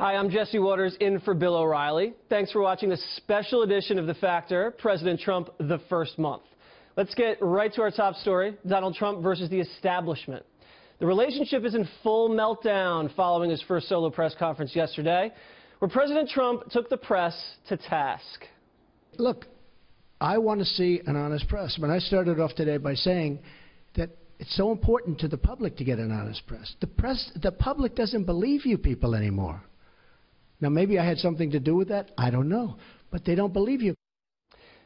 Hi, I'm Jesse Waters in for Bill O'Reilly. Thanks for watching this special edition of The Factor, President Trump the first month. Let's get right to our top story, Donald Trump versus the establishment. The relationship is in full meltdown following his first solo press conference yesterday, where President Trump took the press to task. Look, I want to see an honest press. When I started off today by saying that it's so important to the public to get an honest press. The public doesn't believe you people anymore. Now, maybe I had something to do with that. I don't know. But they don't believe you.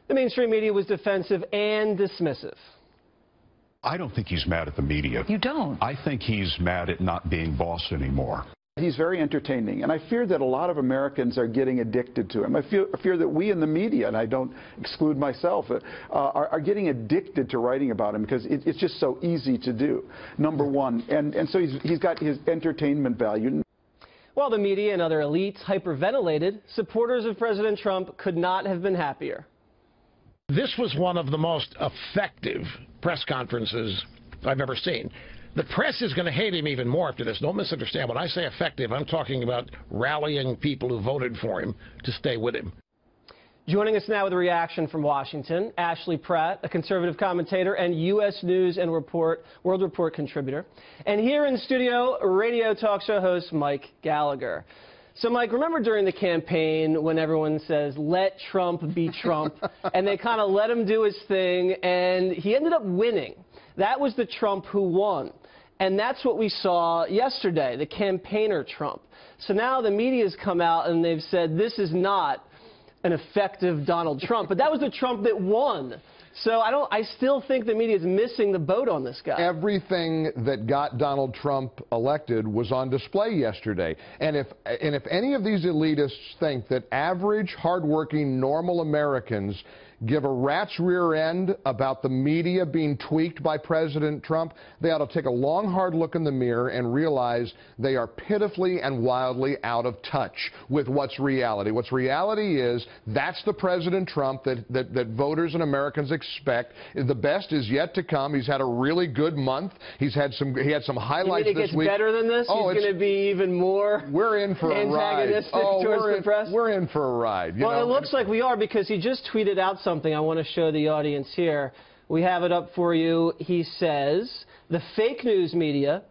The mainstream media was defensive and dismissive. I don't think he's mad at the media. You don't? I think he's mad at not being boss anymore. He's very entertaining, and I fear that a lot of Americans are getting addicted to him. I fear that we in the media, and I don't exclude myself, are getting addicted to writing about him because it's just so easy to do, number one. And so he's got his entertainment value. While the media and other elites hyperventilated, supporters of President Trump could not have been happier. This was one of the most effective press conferences I've ever seen. The press is going to hate him even more after this. Don't misunderstand. When I say effective, I'm talking about rallying people who voted for him to stay with him. Joining us now with a reaction from Washington, Ashley Pratt, a conservative commentator and U.S. News and World Report contributor. And here in studio, radio talk show host Mike Gallagher. So, Mike, remember during the campaign when everyone says, let Trump be Trump, and they kind of let him do his thing, and he ended up winning. That was the Trump who won. And that's what we saw yesterday, the campaigner Trump. So now the media's come out and they've said this is not an effective Donald Trump. But that was the Trump that won. So I still think the media is missing the boat on this guy. Everything that got Donald Trump elected was on display yesterday. And if any of these elitists think that average, hardworking, normal Americans give a rat's rear end about the media being tweaked by President Trump, they ought to take a long, hard look in the mirror and realize they are pitifully and wildly out of touch with what's reality. What's reality is that's the President Trump that voters and Americans expect. The best is yet to come. He's had a really good month. He had some highlights this week. You think it gets better than this? Oh, he's going to be even more we're in for a ride. Towards the press? We're in for a ride. Well, it looks like we are, because he just tweeted out something I want to show the audience here. We have it up for you. He says, the fake news media,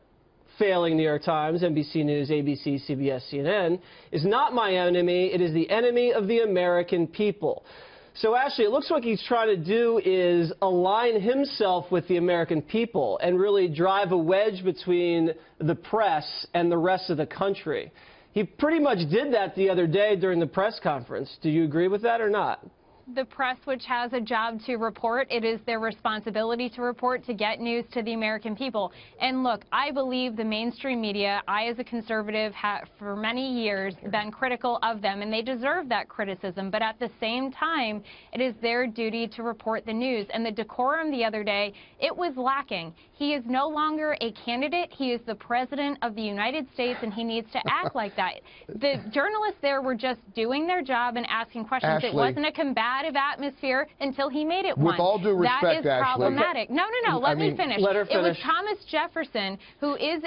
failing New York Times, NBC News, ABC, CBS, CNN, is not my enemy. It is the enemy of the American people. So, Ashley, it looks like he's trying to do is align himself with the American people and really drive a wedge between the press and the rest of the country. He pretty much did that the other day during the press conference. Do you agree with that or not? The press, which has a job to report, it is their responsibility to report, to get news to the American people. And look, I believe the mainstream media, I as a conservative have for many years been critical of them, and they deserve that criticism. But at the same time, it is their duty to report the news. And the decorum the other day, it was lacking. He is no longer a candidate. He is the president of the United States, and he needs to act like that. The journalists there were just doing their job and asking questions. Ashley, it wasn't a combative atmosphere until he made it one. With all due respect, that is problematic. Ashley. No. Let me finish. Let her finish. It was Thomas Jefferson, who is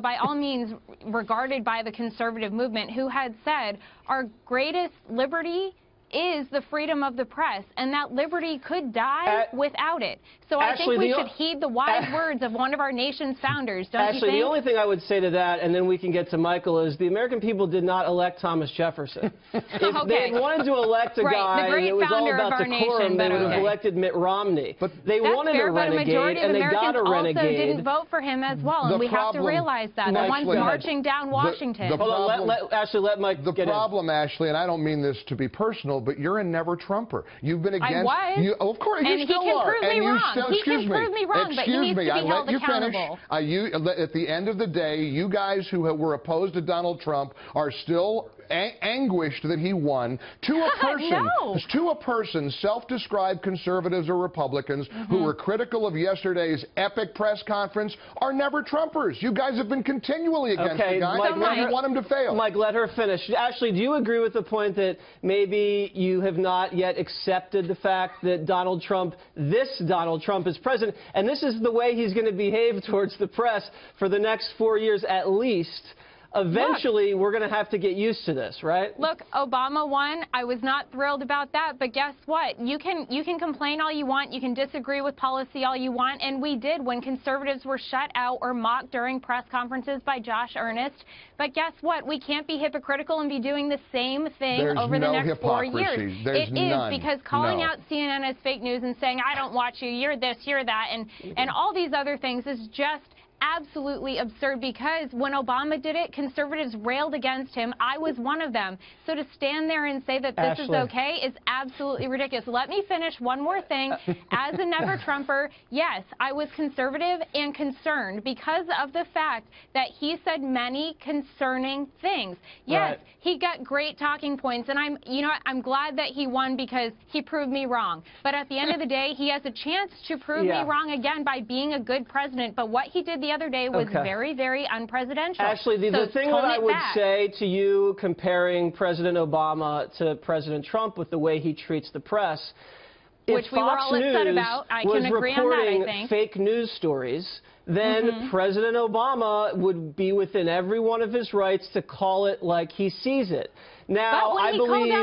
by all means regarded by the conservative movement, who had said our greatest liberty is the freedom of the press, and that liberty could die without it. So Ashley, I think we should heed the wise words of one of our nation's founders, don't you think? Ashley, the only thing I would say to that, and then we can get to Michael, is the American people did not elect Thomas Jefferson. If they had wanted to elect a guy and it was all about decorum, they would have elected Mitt Romney. But they wanted a renegade, and they got a renegade. Also didn't vote for him as well, and we have to realize that. The ones marching down Washington. Hold on, Ashley, let Mike get in. The problem, Ashley, and I don't mean this to be personal, but you're a never Trumper. You've been against. I was. Of course, and you still are. And you still, he can prove me wrong, but he needs to be held accountable. At the end of the day, you guys who were opposed to Donald Trump are still anguished that he won. To a person, self-described conservatives or Republicans who were critical of yesterday's epic press conference are never Trumpers. You guys have been continually against the guy. You want him to fail. Mike, let her finish. Ashley, do you agree with the point that maybe you have not yet accepted the fact that Donald Trump, this Donald Trump, is president, and this is the way he's going to behave towards the press for the next 4 years at least? eventually we're going to have to get used to this, right? Look, Obama won. I was not thrilled about that, but guess what? You can complain all you want. You can disagree with policy all you want, and we did when conservatives were shut out or mocked during press conferences by Josh Earnest. But guess what? We can't be hypocritical and be doing the same thing over the next 4 years. There's none. Because calling out CNN as fake news and saying, I don't watch you, you're this, you're that, and all these other things is just absolutely absurd, because when Obama did it, conservatives railed against him. I was one of them. So to stand there and say that this is okay is absolutely ridiculous. Let me finish one more thing. As a never-Trumper, yes, I was conservative and concerned because of the fact that he said many concerning things. Yes, he got great talking points, and I'm glad that he won because he proved me wrong. But at the end of the day, he has a chance to prove me wrong again by being a good president. But what he did the other day was very, very unpresidential. Ashley, the thing that I would say to you, comparing President Obama to President Trump with the way he treats the press, which we were all upset about, I can agree on that, I think. Fake news stories, then President Obama would be within every one of his rights to call it like he sees it. Now, I believe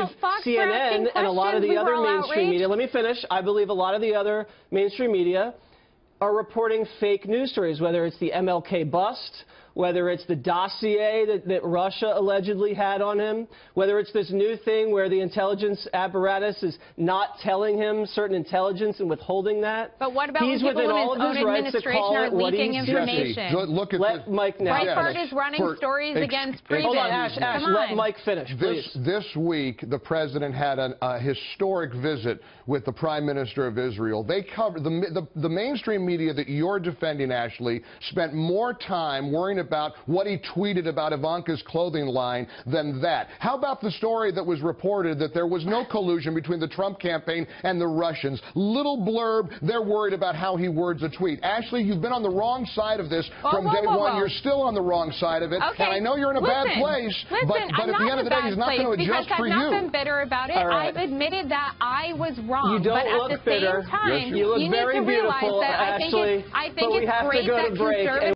CNN and a lot of the other mainstream media, let me finish, I believe a lot of the other mainstream media are reporting fake news stories, whether it's the MLK bust, whether it's the dossier that Russia allegedly had on him, whether it's this new thing where the intelligence apparatus is not telling him certain intelligence and withholding that. But what about when people in his own administration are leaking information? Look at let Mike now. Breitbart is running stories against previous. Hold on, Ash, let Mike finish, please. This week, the president had a historic visit with the Prime Minister of Israel. They covered the mainstream media that you're defending, Ashley, spent more time worrying about what he tweeted about Ivanka's clothing line than that. How about the story that was reported that there was no collusion between the Trump campaign and the Russians? Little blurb, they're worried about how he words a tweet. Ashley, you've been on the wrong side of this from day one. You're still on the wrong side of it. Okay. And I know you're in a bad place, but at the end of the day, he's not going to adjust for you. I've not been bitter about it. I've admitted that I was wrong. You don't look bitter. At the same time, you look very need to realize beautiful, that Ashley, I think but we it's have great to go that to break. conservatives